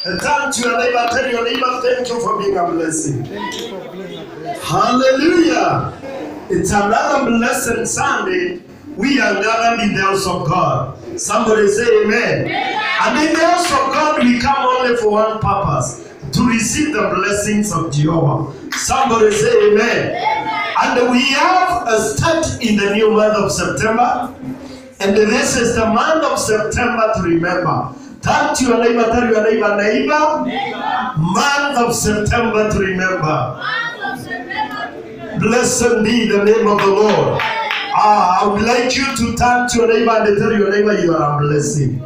Turn to your neighbor, tell your neighbor, thank you for being a blessing. Thank you for being a blessing. Hallelujah. It's another blessed Sunday. We are gathered in the house of God. Somebody say amen. And in the house of God, we come only for one purpose: to receive the blessings of Jehovah. Somebody say amen. And we have a start in the new month of September. And this is the month of September to remember. Turn to your neighbor, tell your neighbor, neighbor. Month of September to remember. Blessed be the name of the Lord. I would like you to turn to your neighbor and tell your neighbor you are a blessing.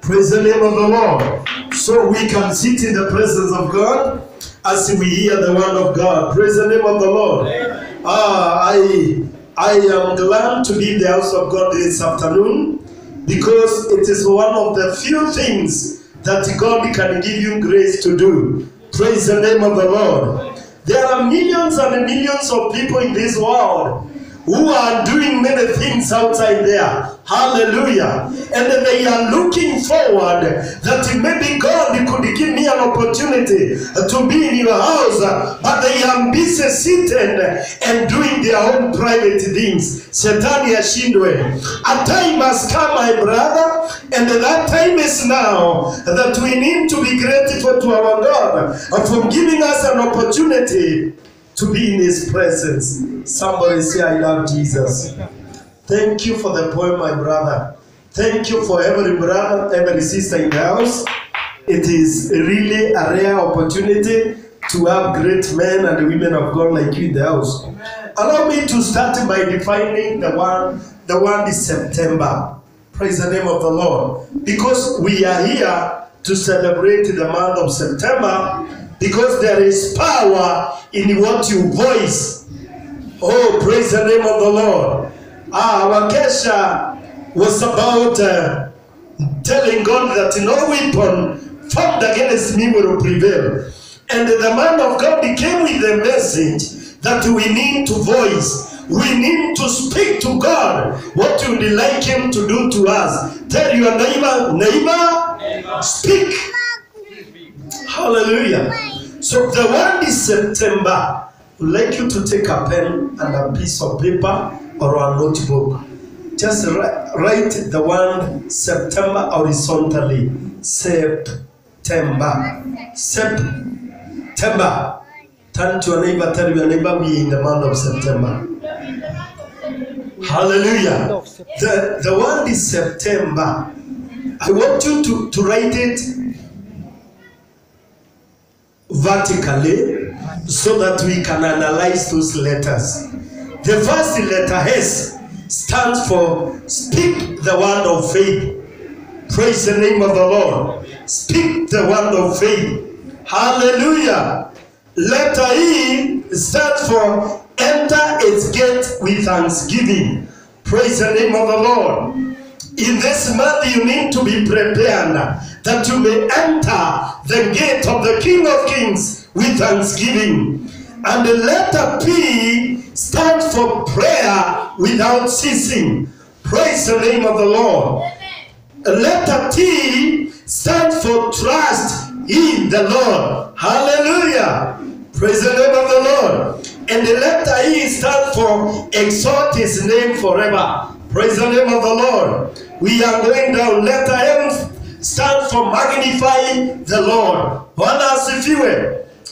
Praise the name of the Lord. So we can sit in the presence of God as we hear the word of God. Praise the name of the Lord. I am glad to be in the house of God this afternoon, because it is one of the few things that God can give you grace to do. Praise the name of the Lord. There are millions and millions of people in this world who are doing many things outside there. Hallelujah. And they are looking forward that maybe God could give me an opportunity to be in your house, but they are busy sitting and doing their own private things. Shetani ashindwe. A time has come, my brother, and that time is now that we need to be grateful to our God for giving us an opportunity to be in his presence. Somebody say, I love Jesus. Thank you for the poem, my brother. Thank you for every brother, every sister in the house. It is really a rare opportunity to have great men and women of God like you in the house. Amen. Allow me to start by defining the word is September. Praise the name of the Lord. Because we are here to celebrate the month of September, because there is power in what you voice. Oh, praise the name of the Lord. Our Kesha was about telling God that no weapon formed against me will prevail. And the man of God came with the message that we need to voice. We need to speak to God what you would like him to do to us. Tell your neighbor, speak. Hallelujah. So the word is September. I would like you to take a pen and a piece of paper or a notebook. Just write the word September horizontally. September. September. Turn to your neighbor, tell your neighbor, we are in the month of September. Hallelujah. The word is September. I want you to write it vertically so that we can analyze those letters. The first letter S stands for speak the word of faith. Praise the name of the Lord. Speak the word of faith. Hallelujah. Letter E stands for enter its gate with thanksgiving. Praise the name of the Lord. In this month you need to be prepared that you may enter the gate of the King of Kings with thanksgiving. And the letter P stands for prayer without ceasing. Praise the name of the Lord. The letter T stands for trust in the Lord. Hallelujah. Praise the name of the Lord. And the letter E stands for exalt his name forever. Praise the name of the Lord. We are going down. Letter M stands for magnify the Lord.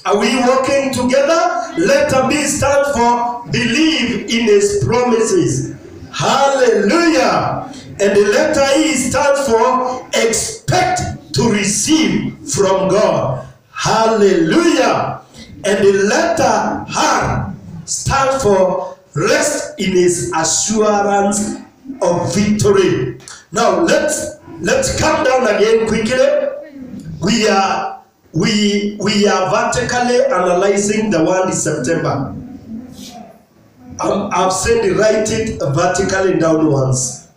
Are we working together? Letter B stands for believe in his promises. Hallelujah. And the letter E stands for expect to receive from God. Hallelujah. And the letter R stands for rest in his assurance of victory. Now let's come down again quickly. We are vertically analyzing the word September. I've said write it vertically down once.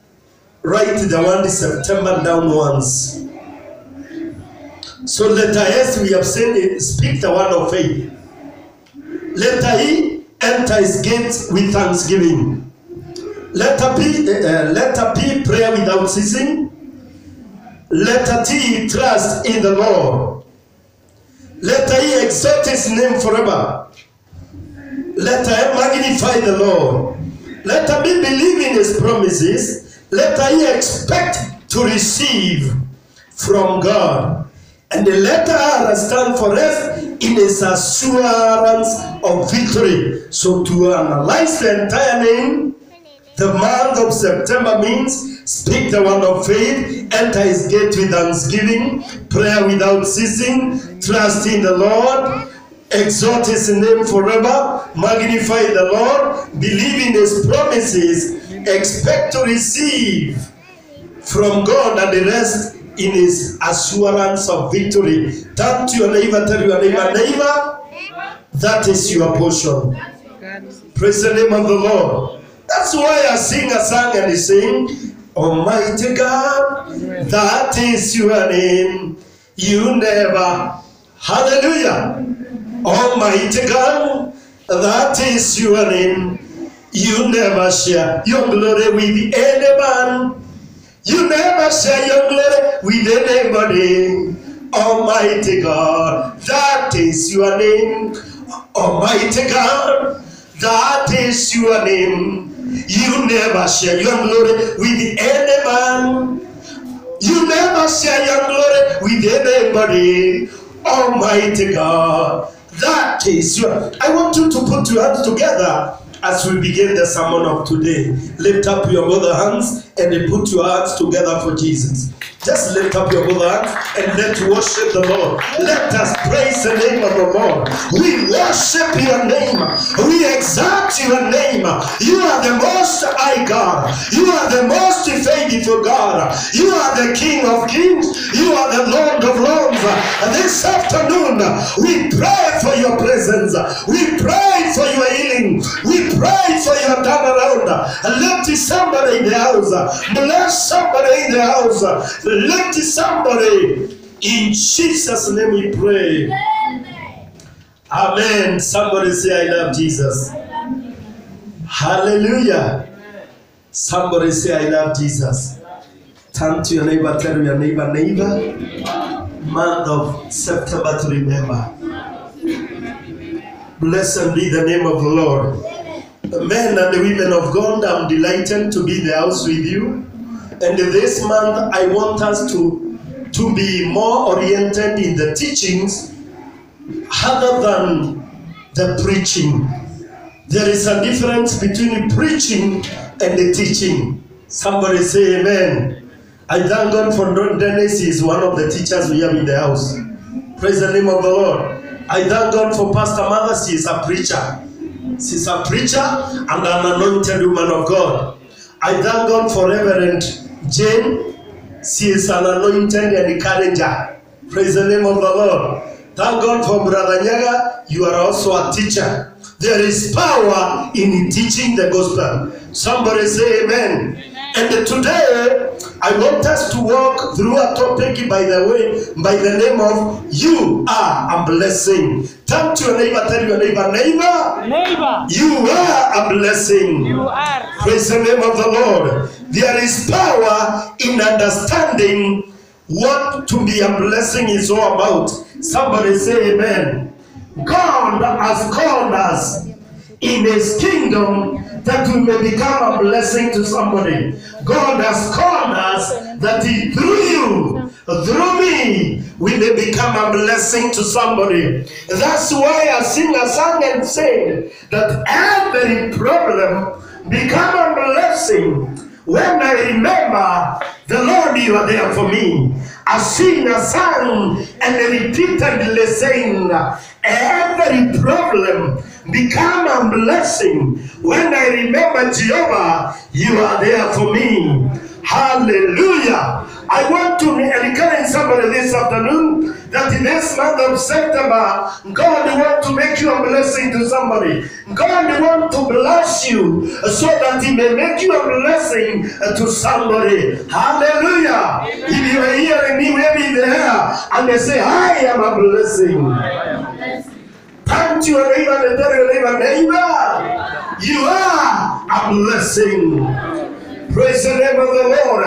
Write the word September down once. So letter S, we have said it, speak the word of faith. Letter E, enter his gates with thanksgiving. Letter P, prayer without ceasing. Let thee trust in the Lord. Let thee exalt his name forever. Let thee magnify the Lord. Let thee believe in his promises. Let thee expect to receive from God. And let her stand for us in his assurance of victory. So to analyze the entire name, the month of September means speak the word of faith, enter his gate with thanksgiving, prayer without ceasing, trust in the Lord, exalt his name forever, magnify the Lord, believe in his promises, expect to receive from God, and the rest in his assurance of victory. Turn to your neighbor, tell your neighbor, that is your portion. Praise the name of the Lord. That's why I sing a song and I sing, Almighty God, that is your name. You never, hallelujah. Almighty God, that is your name. You never share your glory with any man. You never share your glory with anybody. Almighty God, that is your name. Almighty God, that is your name. You never share your glory with any man. You never share your glory with anybody. Almighty God, that is your. I want you to put your hands together as we begin the sermon of today. Lift up your both hands and put your hands together for Jesus. Just lift up your both hands and let's worship the Lord. Let us praise the name of the Lord. We worship your name. We exalt your name. You are the most high God. You are the most faithful God. You are the King of kings. You are the Lord of lords. This afternoon, we pray for your presence. We pray for your healing. We pray for your turnaround. Lift somebody in the house. Bless somebody in the house. Lift somebody. In Jesus' name we pray. Amen. Somebody say, I love Jesus. Hallelujah. Somebody say, I love Jesus. Turn to your neighbor, tell your neighbor, month of September to remember. Blessed be the name of the Lord. The men and the women of God, I'm delighted to be in the house with you. And this month, I want us to be more oriented in the teachings other than the preaching. There is a difference between preaching and the teaching. Somebody say amen. I thank God for Dennis. He is one of the teachers we have in the house. Praise the name of the Lord. I thank God for Pastor Mother. She is a preacher. She is a preacher and an anointed woman of God. I thank God for Reverend Jane. She is an anointed and encourager. Praise the name of the Lord. Thank God for Brother Nyaga. You are also a teacher. There is power in teaching the gospel. Somebody say amen. Amen. And today, I want us to walk through a topic by the name of You Are a Blessing. Turn to your neighbor, tell your neighbor, you are a blessing. You are. Praise the name of the Lord. There is power in understanding what to be a blessing is all about. Somebody say amen. God has called us in his kingdom that we may become a blessing to somebody. God has called us that through me, we may become a blessing to somebody. That's why I sing a song and say that every problem become a blessing when I remember the Lord, you are there for me. I sing a song and repeatedly saying every problem become a blessing when I remember Jehovah, you are there for me. Hallelujah. I want to encourage somebody this afternoon that in this month of September, God wants to make you a blessing to somebody. God wants to bless you so that he may make you a blessing to somebody. Hallelujah. Amen. If you are hearing me, maybe there and they say, I am a blessing. Turn to your neighbor and tell your neighbor, you are a blessing. Praise the name of the Lord.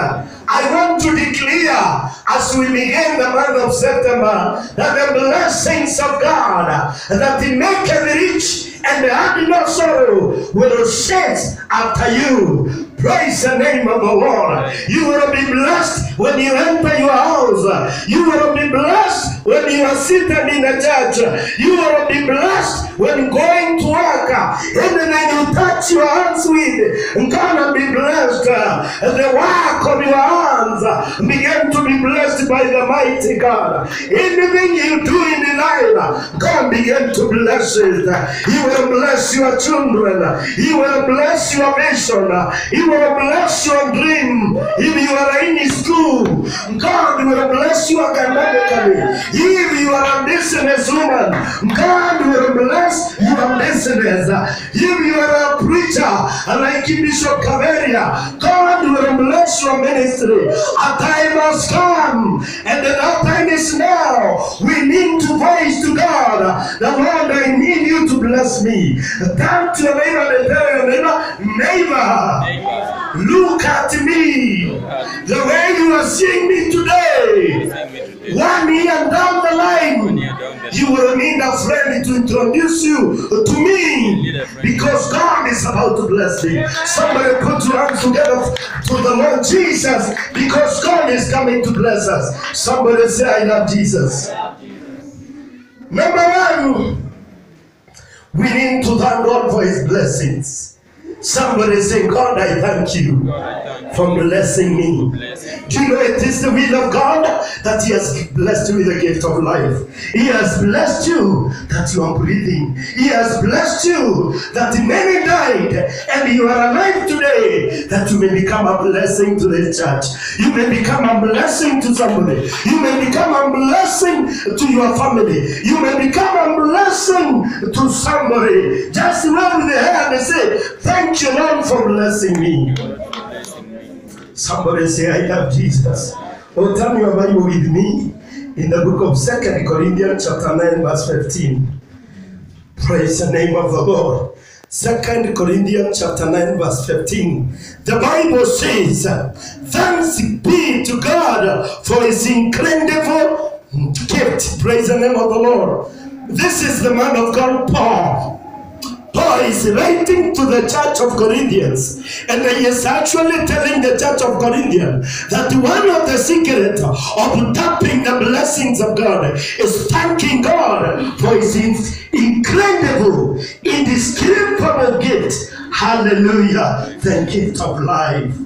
I want to declare as we begin the month of September that the blessings of God that He maketh rich and add no sorrow will set after you. Praise the name of the Lord. You will be blessed when you enter your house. You will be blessed when you are seated in the church. You will be blessed when going to work. Everything you touch your hands with, gonna be blessed. The work of your hands begin to be blessed by the mighty God. Anything you do in the life, God begin to bless it. He will bless your children. He will bless your vision. He will bless your dream. If you are in school, God will bless you academically. If you are a businesswoman, God will bless your business. If you are a preacher like Bishop Kaveria, God will bless your ministry. A time has come, and that time is now. We need to voice to God, the Lord, I need you to bless me. Turn to your neighbor and tell your neighbor, look at me the way you are seeing me today. 1 year down the line, you will need a friend to introduce you to me, because God is about to bless me. Somebody put your hands together to the Lord Jesus, because God is coming to bless us. Somebody say, I love Jesus. Number one, we need to thank God for His blessings. Somebody say, God, I thank you for blessing me. Do you know it is the will of God that He has blessed you with the gift of life? He has blessed you that you are breathing. He has blessed you that many died and you are alive today, that you may become a blessing to the church. You may become a blessing to somebody. You may become a blessing to your family. You may become a blessing to somebody. Just rub the hand and say, thank you, Lord, for blessing me. Somebody say, I love Jesus. Oh, tell me about you with me in the book of 2 Corinthians chapter 9 verse 15. Praise the name of the Lord. 2 Corinthians chapter 9 verse 15. The Bible says, thanks be to God for His incredible gift. Praise the name of the Lord. This is the man of God, Paul. Paul is writing to the church of Corinthians, and he is actually telling the church of Corinthians that one of the secrets of tapping the blessings of God is thanking God for His incredible, indescribable gift. Hallelujah. The gift of life,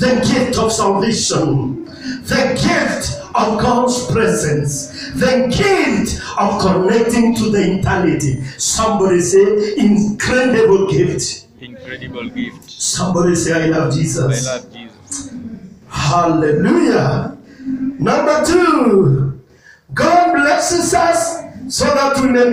the gift of salvation, the gift of God's presence, the gift of connecting to the eternity. Somebody say, incredible gift. Incredible gift. Somebody say, I love Jesus. I love Jesus. Hallelujah. Number two, God blesses us so that we may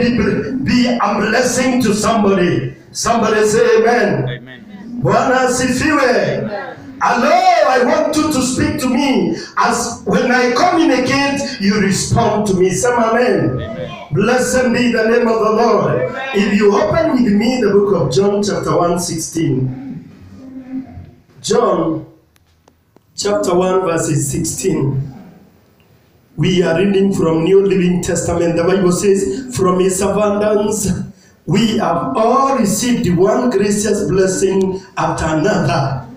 be a blessing to somebody. Somebody say amen. Amen. Bwana asifiwe. Hello, I want you to speak to me. As when I communicate, you respond to me. Say amen. Amen. Blessed be the name of the Lord. Amen. If you open with me the book of John chapter 1:16. John chapter 1 verses 16. We are reading from New Living Testament. The Bible says, from His abundance, we have all received one gracious blessing after another.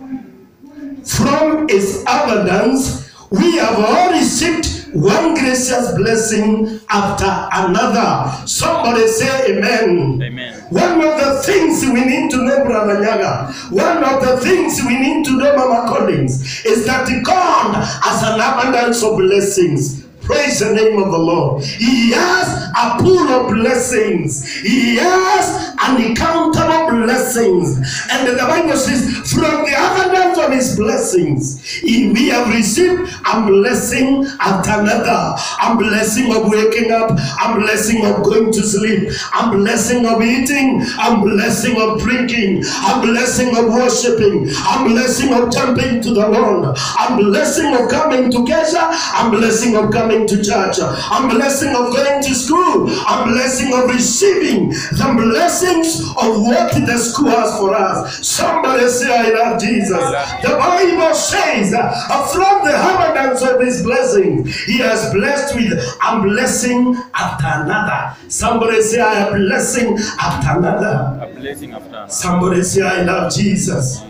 From His abundance, we have all received one gracious blessing after another. Somebody say amen. Amen. One of the things we need to know, Brother Nyaga, one of the things we need to know, Mama Collins, is that God has an abundance of blessings. Praise the name of the Lord. He has a pool of blessings. He has uncountable blessings. And the Bible says, from the abundance of His blessings, we have received a blessing after another. A blessing of waking up, a blessing of going to sleep, a blessing of eating, a blessing of drinking, a blessing of worshiping, a blessing of jumping to the Lord, a blessing of coming together, a blessing of coming coming to church, a blessing of going to school, a blessing of receiving the blessings of what the school has for us. Somebody say, I love Jesus. The Bible says, from the abundance of his blessing, he has blessed with a blessing after another. Somebody say, I am blessing after another. A blessing after another. Somebody say, I love Jesus.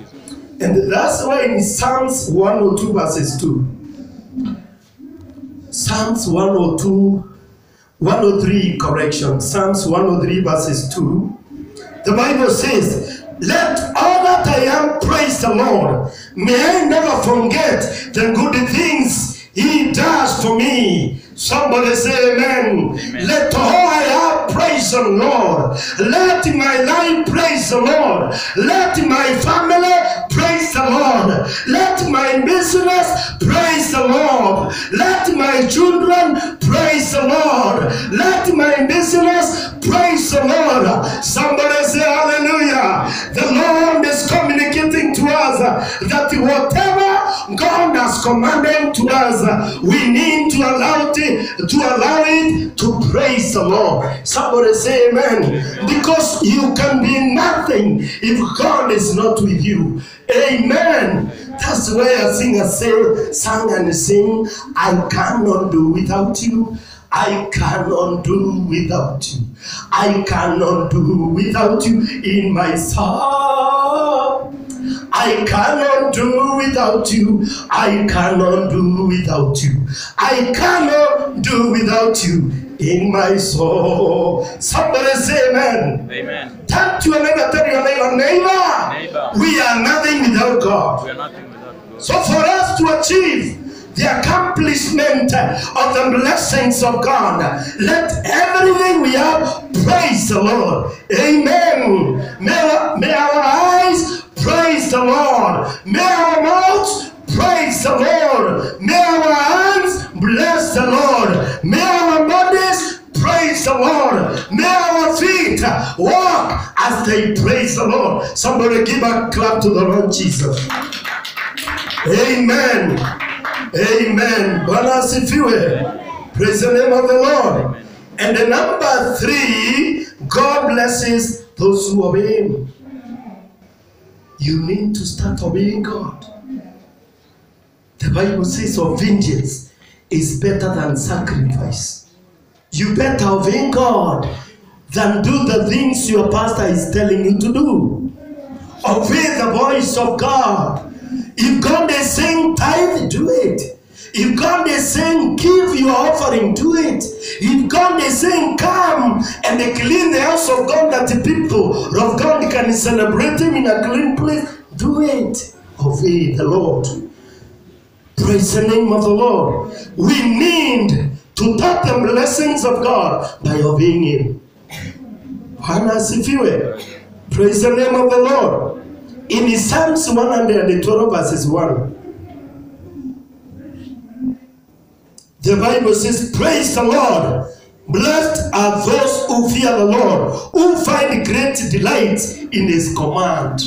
And that's why in Psalms 102 verses 2. Psalms 103 correction. Psalms 103 verses 2. The Bible says, let all that I am praise the Lord. May I never forget the good things he does for me. Somebody say amen. Amen. Let all I have praise the Lord. Let my life praise the Lord. Let my family praise the Lord. Let my business praise the Lord. Let my children praise the Lord. Let my business praise the Lord. Somebody say hallelujah. The Lord is communicating to us that whatever God has commanded to us, we need to allow it to praise the Lord. Somebody say amen. Because you can be nothing if God is not with you. Amen. That's why a singer sang and sing, I cannot do without you. I cannot do without you. I cannot do without you in my soul. I cannot do without you. I cannot do without you. I cannot do without you in my soul. Somebody say amen. Amen. Turn to another, tell your neighbor, we are nothing without God. We are nothing without God. So for us to achieve the accomplishment of the blessings of God, let everything we have praise the Lord. Amen. May our eyes praise the Lord. May our mouths praise the Lord. May our hands bless the Lord. May our bodies praise the Lord. May our feet walk as they praise the Lord. Somebody give a clap to the Lord Jesus. Amen. Amen. Bwana asifiwe. Praise the name of the Lord. Amen. And the number 3, God blesses those who obey him. You need to start obeying God. The Bible says obedience is better than sacrifice. You better obey God than do the things your pastor is telling you to do. Obey the voice of God. If God is saying tithe, do it. If God is saying give your offering, do it. If God is saying come and clean the house of God that the people of God can celebrate him in a clean place, do it. Obey the Lord. Praise the name of the Lord. We need to tap the blessings of God by obeying him. Bwana asifiwe. Praise the name of the Lord. In Psalms 112 verses 1, the Bible says, praise the Lord. Blessed are those who fear the Lord, who find great delight in his command.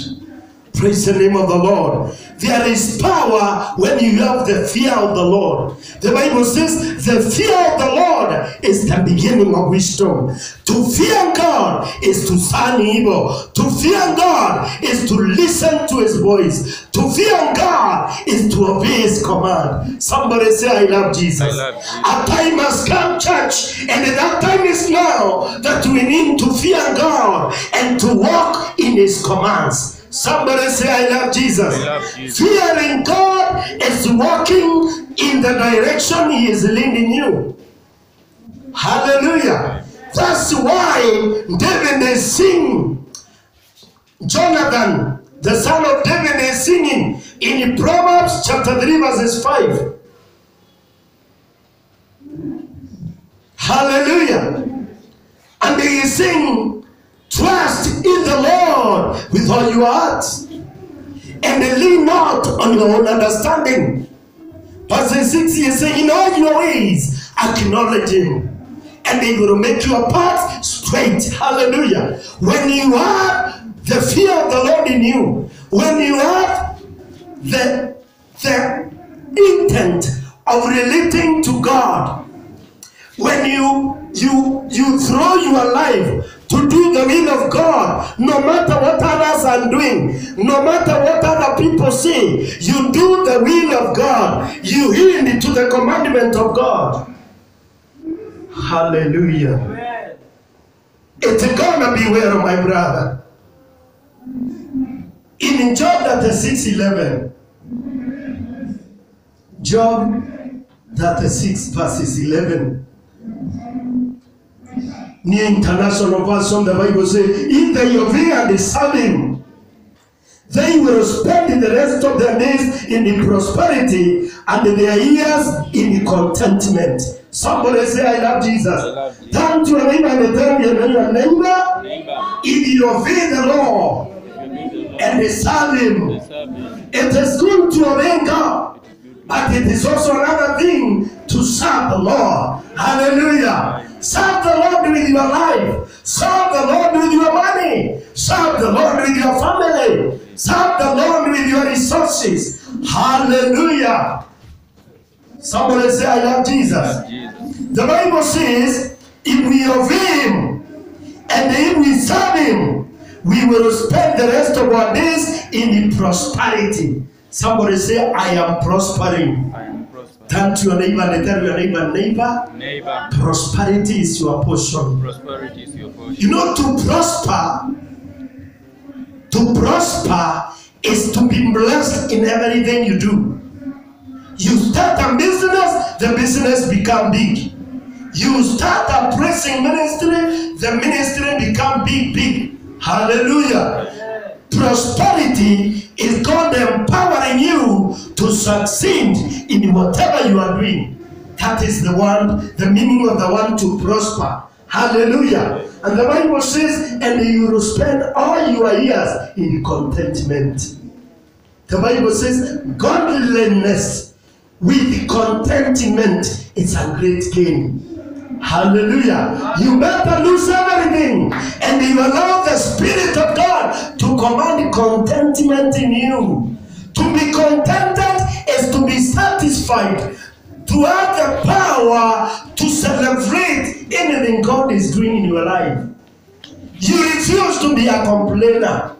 Praise the name of the Lord. There is power when you have the fear of the Lord. The Bible says the fear of the Lord is the beginning of wisdom. To fear God is to shun evil. To fear God is to listen to his voice. To fear God is to obey his command. Somebody say, I love Jesus. I love Jesus. A time has come, church, and that time is now that we need to fear God and to walk in his commands. Somebody say, I love Jesus. I love Jesus. Fearing God is walking in the direction he is leading you. Hallelujah. That's why David is singing. Jonathan, the son of David, is singing in Proverbs chapter 3 verses 5. Hallelujah. And he is saying, trust in the Lord with all your heart, and lean not on your own understanding. Verse 6 is saying, in all your ways acknowledge him, and he will make your path straight. Hallelujah. When you have the fear of the Lord in you, when you have the intent of relating to God, When you throw your life to do the will of God, no matter what others are doing, no matter what other people say, you do the will of God. You yield to the commandment of God. Hallelujah. Amen. It's gonna be well, my brother. In Job 36:11, Job 36 verses 11. New International Version, the Bible says, if they obey and serve him, they will spend the rest of their days in the prosperity and their years in the contentment. Somebody say, I love Jesus. Turn to your neighbor and tell your neighbor, if you obey the Lord and serve him, it is good to obey God, but it is also another thing to serve the Lord. Hallelujah. Serve the Lord with your life. Serve the Lord with your money. Serve the Lord with your family. Serve the Lord with your resources. Hallelujah. Somebody say, I love Jesus. The Bible says, if we obey him and if we serve him, we will spend the rest of our days in the prosperity. Somebody say, I am prospering. Turn to your neighbor and tell your neighbor, prosperity is your portion. Prosperity is your portion. You know, to prosper is to be blessed in everything you do. You start a business, the business become big. You start a praising ministry, the ministry become big. Hallelujah. Prosperity is God empowering you to succeed in whatever you are doing. That is the meaning of the one to prosper. Hallelujah. And the Bible says, and you will spend all your years in contentment. The Bible says, godliness with contentment is a great gain. Hallelujah. You better lose everything and you allow the Spirit of God to command contentment in you. To be contented is to be satisfied, to have the power to celebrate anything God is doing in your life. You refuse to be a complainer.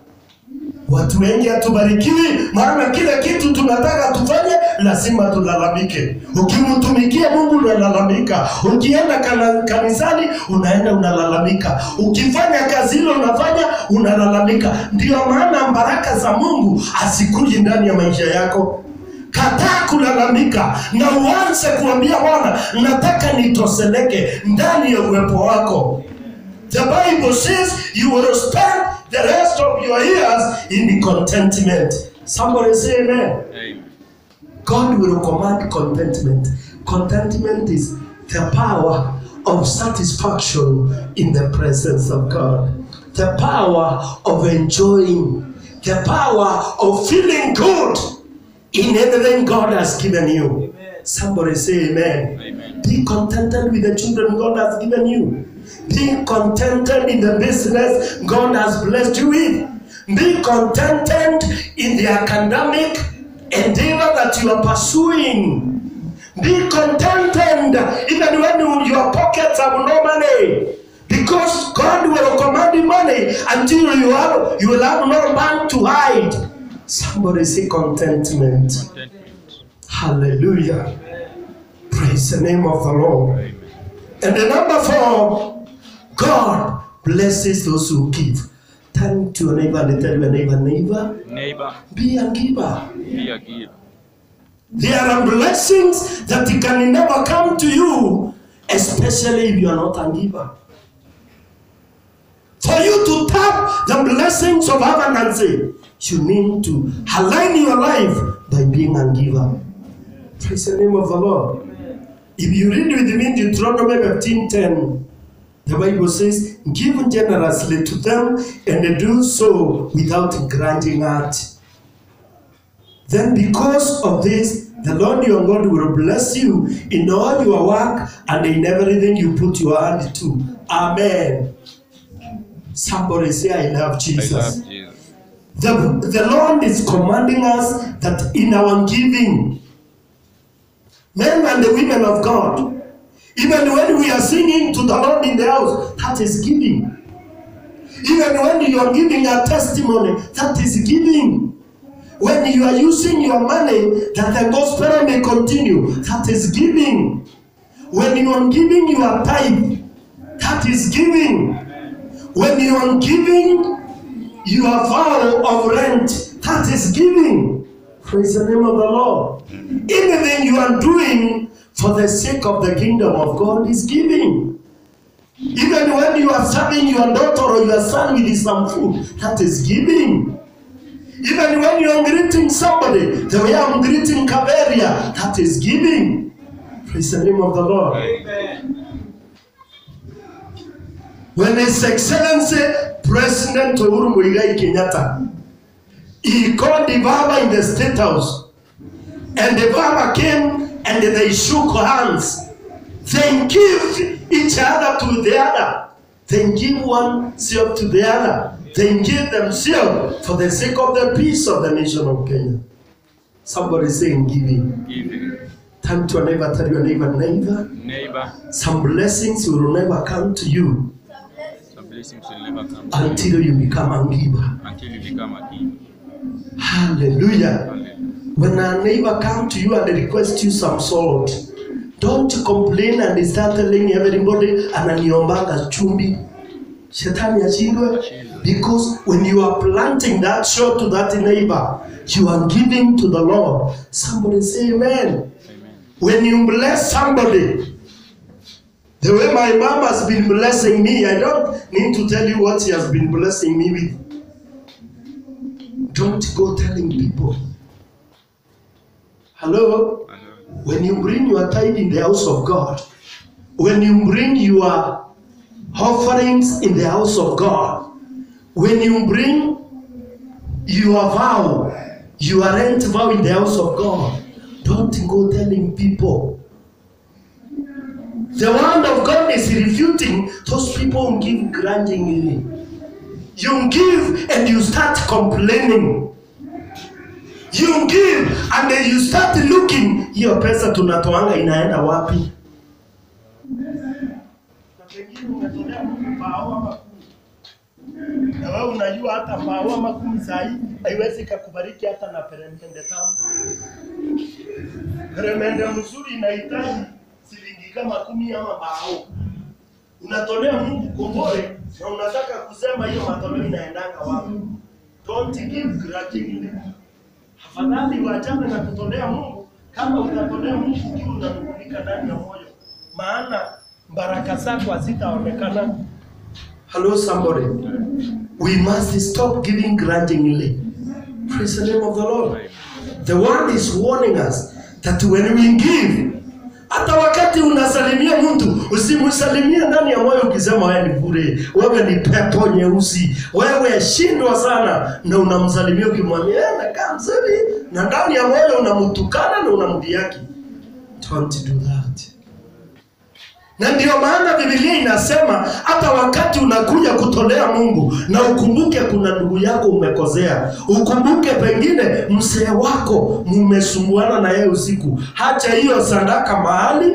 Watu wengi hatubarikiwi, maana kila kitu tunataka tufanye lazima tulalamike. Ukimtumikia Mungu unalalamika, ukienda kanisani unaenda unalalamika, ukifanya kazi ile unafanya unalalamika. Ndio maana baraka za Mungu asikuji ndani ya maisha yako. Kataa kulalamika na uanze kuambia Bwana, nataka nitoseleke ndani ya uwepo wako. The Bible says you will spend the rest of your years in contentment. Somebody say amen. Amen. God will command contentment. Contentment is the power of satisfaction in the presence of God. The power of enjoying. The power of feeling good in everything God has given you. Amen. Somebody say amen. Amen. Be contented with the children God has given you. Be contented in the business God has blessed you with. Be contented in the academic endeavor that you are pursuing. Be contented even when your pockets have no money. Because God will command you money until you will have no man to hide. Somebody say contentment. Hallelujah. Praise the name of the Lord. Amen. And the number 4, God blesses those who give. Turn to your neighbor and tell your neighbor, be a giver. Be a giver. There are blessings that can never come to you, especially if you are not a giver. For you to tap the blessings of abundance, you need to align your life by being a giver. Praise the name of the Lord. If you read with me Deuteronomy 15:10, the Bible says, give generously to them and do so without grudging heart. Then because of this, the Lord your God will bless you in all your work and in everything you put your hand to. Amen. Somebody say, I love Jesus. I love Jesus. The Lord is commanding us that in our giving, men and the women of God, Even when we are singing to the Lord in the house, that is giving. Even when you are giving a testimony, that is giving. When you are using your money that the gospel may continue, that is giving. When you are giving your tithe, that is giving. When you are giving your vow of rent, that is giving. Praise the name of the Lord. Anything you are doing for the sake of the kingdom of God is giving. Even when you are serving your daughter or your son with some food, that is giving. Even when you are greeting somebody, the way I'm greeting Kaveria, that is giving. Praise the name of the Lord. Amen. When His Excellency President Uhuru Muigai Kenyatta, he called the Baba in the State House, and the Baba came and they shook hands. They give each other to the other. They give one self to the other. They give themselves for the sake of the peace of the nation of Kenya. Somebody saying giving. Giving. Turn to a neighbor, tell your neighbor, neighbor. Some blessings will never come to you. Some blessings will never come to until you become a giver. Until you become a giver. Hallelujah. Hallelujah. When a neighbor comes to you and they request you some salt, don't complain and start telling everybody ananiombanga chumbi. Shetani ashindwe. Because when you are planting that shot to that neighbor, you are giving to the Lord. Somebody say amen. Amen. When you bless somebody, the way my mom has been blessing me, I don't need to tell you what she has been blessing me with. Don't go telling people. Hello? When you bring your tithe in the house of God, when you bring your offerings in the house of God, when you bring your vow, your rent vow in the house of God, don't go telling people. The word of God is refuting those people who give grudgingly. You give and you start complaining. You give and then you start looking, hiyo pesa tunatoanga inaenda wapi? Na wewe unajua hata mbao ama 10 saa hii haiwezi kukubariki hata na peremende tamu. Peremende mzuri inahitaji shilingi kama 10 ama mbao. Unatolea Mungu kongole na unataka kusema hiyo matoleo inaendanga wapi? Don't give grudgingly. Afadhali waachane na kutolea Mungu kama utatolea Mungu ukiwa unanung'unika ndani ya moyo. Maana baraka zako hazitaonekana. Hello somebody. We must stop giving grudgingly. Praise the name of the Lord. The word is warning us that when we give, hata wakati unasalimia mtu, usimsalimie ndani ya moyo ukisema wewe ni bure, wewe ni pepo nyeusi, wewe shindwa sana, na unamsalimia ukimwambia nakaa mzuri, na ndani ya moyo unamtukana na unamdhihaki. Don't do that. Na ndio maana Biblia inasema hata wakati unakuja kutolea Mungu na ukumbuke kuna ndugu yako umekosea. Ukumbuke pengine mzee wako mmesumbuana na yeye usiku. Hacha hiyo sadaka mahali,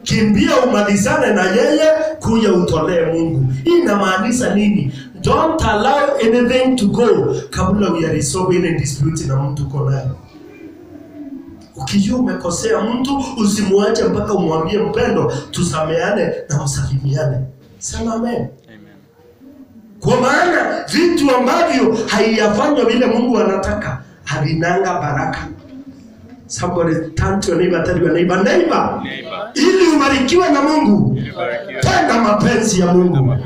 kimbia umalizane na yeye, kuja utolee Mungu. Hii inamaanisha nini? Don't allow anything to go kabla we are resolving a dispute na mtu konaye. Ukijua umekosea mtu, usimuache mpaka umwambie mpendo, tusameane na msalimiane. Sema amen. Amen. Kwa maana vitu ambavyo haiyafanywa vile Mungu anataka havinanga baraka. Somebody turn to your neighbor, tell your neighbor, neighbor. Ili ubarikiwe na Mungu, tenda mapenzi ya Mungu.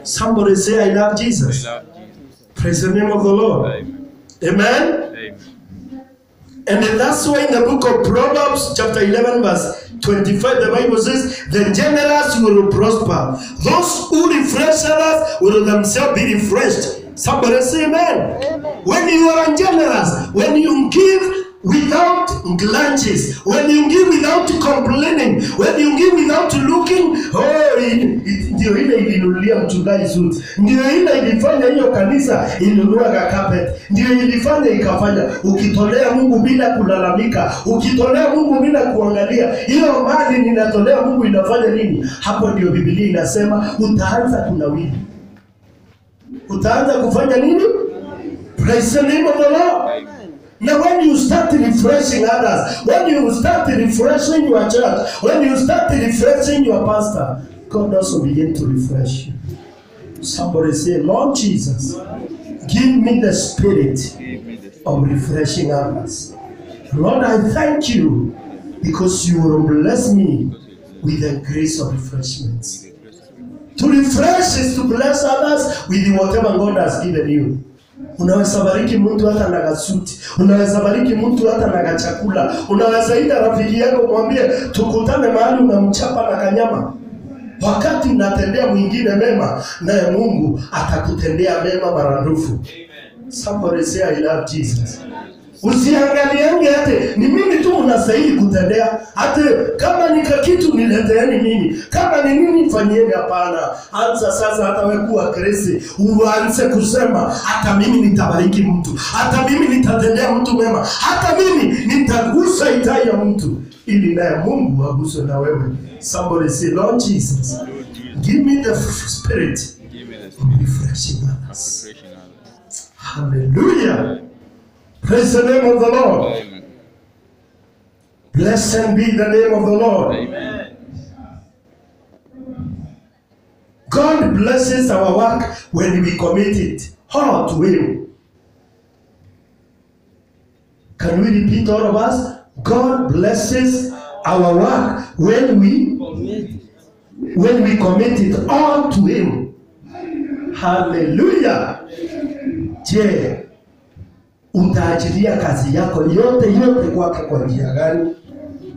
Somebody say I love Jesus. I love Jesus. Praise the name of the Lord. Amen. Amen. Amen. And that's why in the book of Proverbs chapter 11 verse 25 the Bible says, the generous will prosper. Those who refresh others will themselves be refreshed. Somebody say amen. Amen. When you are generous, when you give without grudges, when you give without complaining, when you give without looking, ndio ile ilinunulia mchungaji suti, ndio ile ilifanya hiyo kanisa inunua carpet, ndio ilifanya ikafanya. Ukitolea Mungu bila kulalamika, ukitolea Mungu bila kuangalia hiyo mali ninatolea Mungu inafanya nini, hapo ndio Biblia inasema utaanza kunawiri. Utaanza kufanya nini? Praise the name of the Lord. Now when you start refreshing others, when you start refreshing your church, when you start refreshing your pastor, God also begin to refresh you. Somebody say, Lord Jesus, give me the spirit of refreshing others. Lord, I thank you because you will bless me with the grace of refreshments. To refresh is to bless others with whatever God has given you. Unaweza bariki mtu hata na gasuti, unaweza bariki mtu hata na chakula, unaweza ita rafiki yako mwambie tukutane mahali unamchapa na kanyama. Wakati unatendea mwingine mema, naye Mungu atakutendea mema maradufu. Somebody say I love Jesus. Usiangalienge ate ni mimi tu unastahili kutendea, ate kama ni kitu nileteeni mimi, kama ni nini fanyeni. Hapana, anza sasa hata wewe kuwa Kristo, uanze kusema hata mimi nitabariki mtu, hata mimi nitatendea mtu mema, hata mimi nitagusa itai ya mtu ili naye Mungu aguswe na wewe. Somebody say, Lord Jesus, give me the spirit of refreshing others. Hallelujah. Praise the name of the Lord. Amen. Blessed be the name of the Lord. Amen. God blesses our work when we commit it all to Him. Can we repeat, all of us? God blesses our work when we commit it all to Him. Hallelujah. Je, utaachilia kazi yako yote kwake kwa njia gani?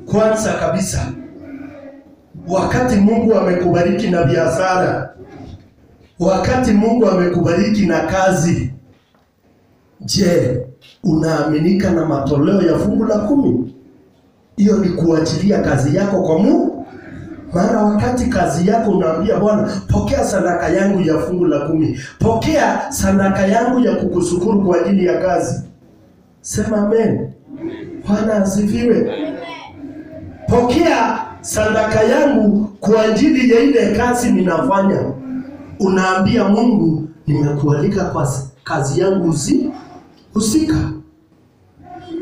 Kwanza kabisa, wakati Mungu amekubariki na biashara, wakati Mungu amekubariki na kazi, je, unaaminika na matoleo ya fungu la 10? Hiyo ni kuachilia kazi yako kwa Mungu. Maana wakati kazi yako unaambia Bwana, pokea sadaka yangu ya fungu la 10, pokea sadaka yangu ya kukushukuru kwa ajili ya kazi. Sema amen. Bwana asifiwe. Pokea sadaka yangu kwa ajili ya ile kazi ninafanya. Unaambia Mungu, nimekualika kwa kazi yangu husika.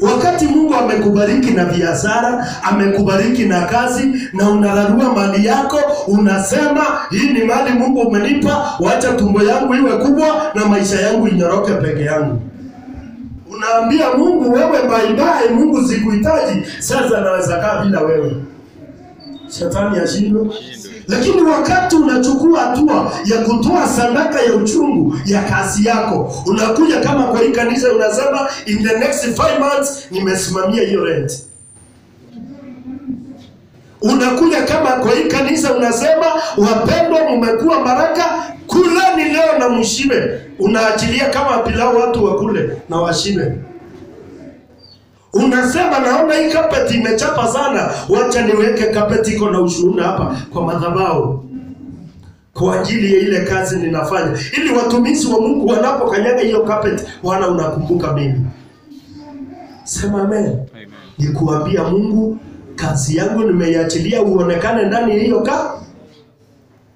Wakati Mungu amekubariki na biashara, amekubariki na kazi, na unararua mali yako, unasema hii ni mali Mungu umenipa, wacha tumbo yangu iwe kubwa na maisha yangu inyoroke peke yangu. Unaambia Mungu, wewe bye bye, Mungu sikuhitaji, sasa naweza kaa bila wewe. Shetani ashindwe. Lakini wakati unachukua hatua ya kutoa sadaka ya uchungu ya kazi yako, unakuja kama kwa hii kanisa unasema in the next 5 months nimesimamia hiyo rent. Unakuja kama kwa hii kanisa unasema wapendwa, mmekuwa baraka, kuleni leo na mshibe. Unaachilia kama pilau watu wakule na washibe. Unasema naona hii carpet imechapa sana, wacha niweke carpet iko na ushuhuda hapa kwa madhabahu kwa ajili ya ile kazi ninafanya, ili watumishi wa Mungu wanapokanyaga hiyo carpet wana unakumbuka mimi. Sema amen. Amen. Nikuambia Mungu, kazi yangu nimeiachilia uonekane ndani ya hiyo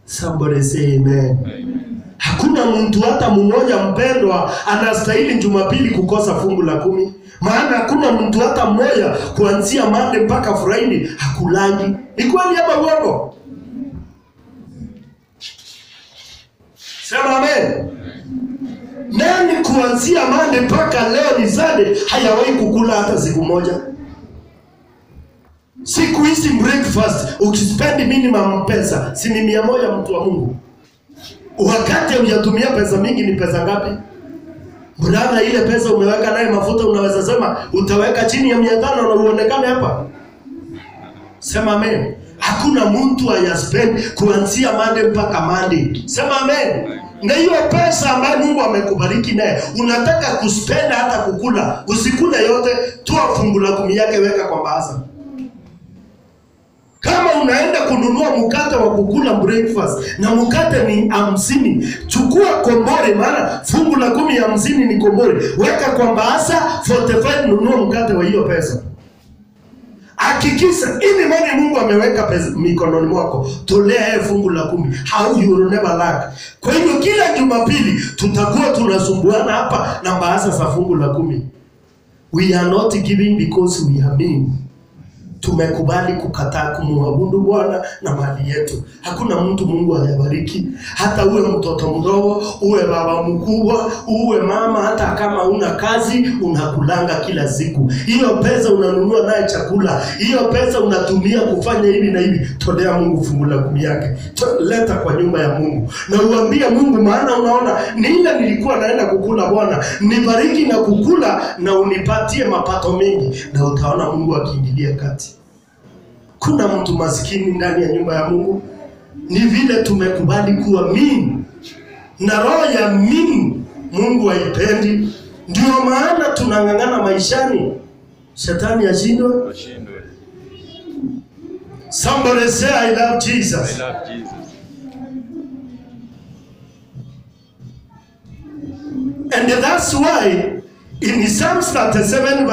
Somebody say amen. Amen. Hakuna mtu hata mmoja mpendwa anastahili Jumapili kukosa fungu la 10. Maana hakuna mtu hata mmoja kuanzia Monday mpaka Friday hakulangi. Ni kweli ama uongo? Sema amen. Nani kuanzia Monday mpaka leo ni Sunday hayawahi kukula hata siku moja? Siku hizi breakfast ukispendi minimum pesa si ni 100 mtu wa Mungu. Wakati unatumia pesa mingi ni pesa ngapi? Brother, ile pesa umeweka naye mafuta unaweza sema utaweka chini ya 500 na uonekane hapa. Sema amen. Hakuna mtu ayaspend kuanzia Monday mpaka Monday. Sema amen. Na hiyo pesa ambayo Mungu amekubariki naye unataka kuspend hata kukula, usikule yote, toa fungu la 10 yake weka kwa bahasa. Kama unaenda kununua mkate wa kukula breakfast na mkate ni 50, chukua kombore, maana fungu la 10 ya 50 ni kombore. Weka kwa mbasa 45, nunua mkate wa hiyo pesa. Hakikisha ini mali Mungu ameweka pesa mikononi mwako, tolea yeye fungu la 10. How you will never lack. Kwa hivyo kila Jumapili tutakuwa tunasumbuana hapa na mbasa za fungu la 10. We are not giving because we are mean. Tumekubali kukataa kumwabudu Bwana na mali yetu. Hakuna mtu Mungu ayabariki. Hata uwe mtoto mdogo, uwe baba mkubwa, uwe mama, hata kama una kazi, unakulanga kila siku. Hiyo pesa unanunua naye chakula. Hiyo pesa unatumia kufanya hivi na hivi. Tolea Mungu fungu la 10 yake. Leta kwa nyumba ya Mungu. Na uambie Mungu, maana unaona ni ile nilikuwa naenda kukula Bwana, nibariki na kukula na unipatie mapato mengi, na utaona Mungu akiingilia kati. Kuna mtu maskini ndani ya nyumba ya Mungu. Ni vile tumekubali kuwa mean. Na roho ya mean Mungu haipendi. Ndio maana tunang'ang'ana maishani. Shetani ashindwe. Somebody say I love Jesus. I love Jesus. And that's why in Psalms 37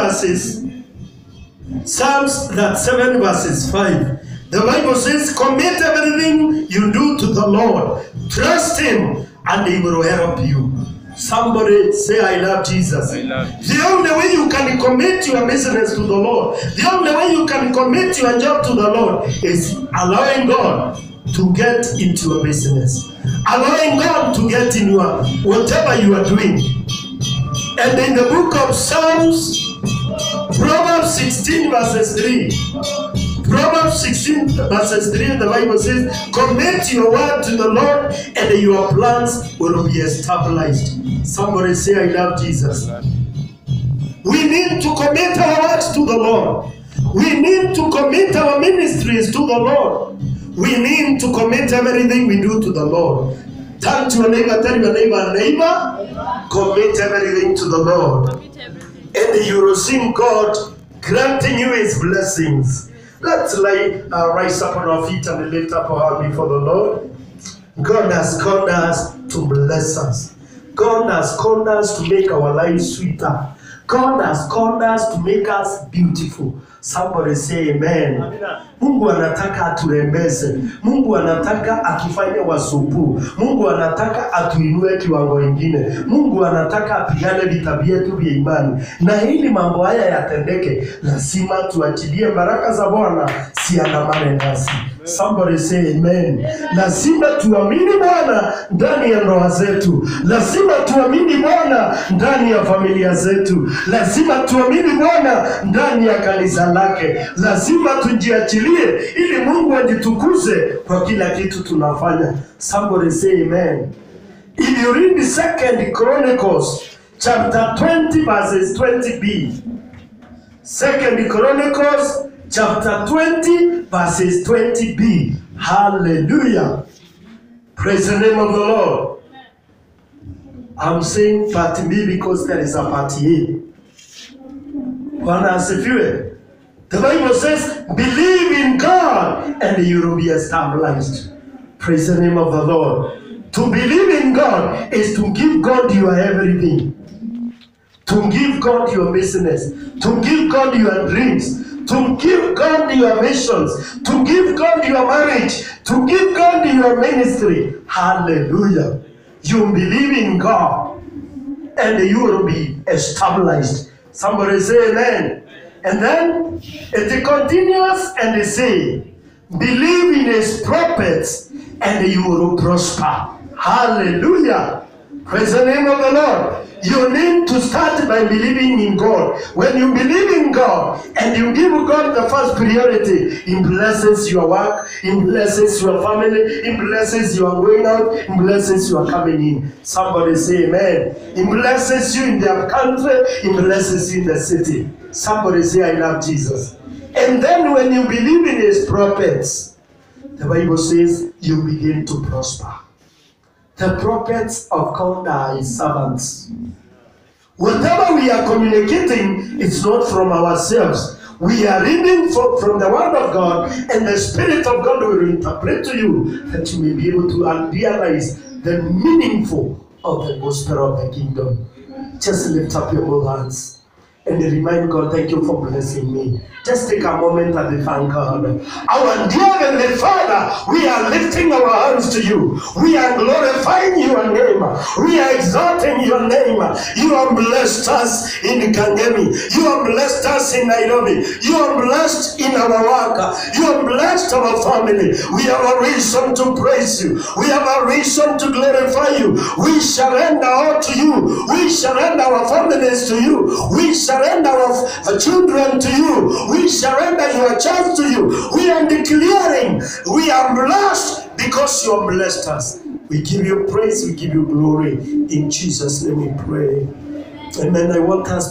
verses 5, the Bible says, commit everything you do to the Lord. Trust Him and He will help you. Somebody say, I love Jesus. I love Jesus. The only way you can commit your business to the Lord, the only way you can commit your job to the Lord is allowing God to get into your business. Allowing God to get in your whatever you are doing. And in the book of Psalms, Proverbs 16 verses 3. Proverbs 16 verses 3, the Bible says, commit your word to the Lord and your plans will be established. Somebody say, I love Jesus. We need to commit our works to the Lord. We need to commit our ministries to the Lord. We need to commit everything we do to the Lord. Turn to your neighbor, tell your neighbor, commit everything to the Lord. And you will see God granting you His blessings. Let's rise up on our feet and lift up our hand before the Lord. God has called us to bless us. God has called us to make our lives sweeter. God has called us to make us beautiful. Somebody say amen. Mungu anataka aturembeze. Mungu anataka atufanye wasupu. Mungu anataka atuinue kiwango ingine. Mungu anataka apigane vita vyetu vya imani. Na ili mambo haya yatendeke, lazima tuachilie baraka za Bwana ziandamane nasi. Somebody say amen. Lazima tuamini Bwana ndani ya ndoa zetu. Lazima tuamini Bwana ndani ya familia zetu. Lazima tuamini Bwana ndani ya kanisa lake. Lazima tujiachilie ili Mungu ajitukuze kwa kila kitu tunafanya. Somebody say amen. If you read the 2 Chronicles chapter 20 verses 20b. 2 Chronicles chapter 20 verses 20b. Hallelujah. Praise the name of the Lord. I'm saying part B because there is a part A. Bwana asifiwe. The Bible says, believe in God and you will be established. Praise the name of the Lord. To believe in God is to give God your everything. To give God your business. To give God your dreams. To give God your missions. To give God your marriage. To give God your ministry. Hallelujah. You believe in God and you will be established. Somebody say amen. And then it continues and they say, believe in His prophets and you will prosper. Hallelujah. Praise the name of the Lord. You need to start by believing in God. When you believe in God and you give God the first priority, He blesses your work, He blesses your family, He blesses your going out, He blesses your coming in. Somebody say amen. He blesses you in the country, He blesses you in the city. Somebody say I love Jesus. And then when you believe in His prophets, the Bible says you begin to prosper. The prophets of God are His servants. Whatever we are communicating, it's not from ourselves. We are reading from the Word of God, and the Spirit of God will interpret to you that you may be able to realize the meaningful of the gospel of the kingdom. Just lift up your both hands and remind God, thank you for blessing me. Just take a moment and thank God. Our dear Heavenly Father, we are lifting our hands to you. We are glorifying your name. We are exalting your name. You have blessed us in Kangemi. You have blessed us in Nairobi. You have blessed in our work. You have blessed our family. We have a reason to praise you. We have a reason to glorify you. We surrender all to you. We surrender our families to you. We surrender our children to you. We surrender your church to you. We are declaring we are blessed because you have blessed us. We give you praise, we give you glory. In Jesus' name we pray. Amen. I want us to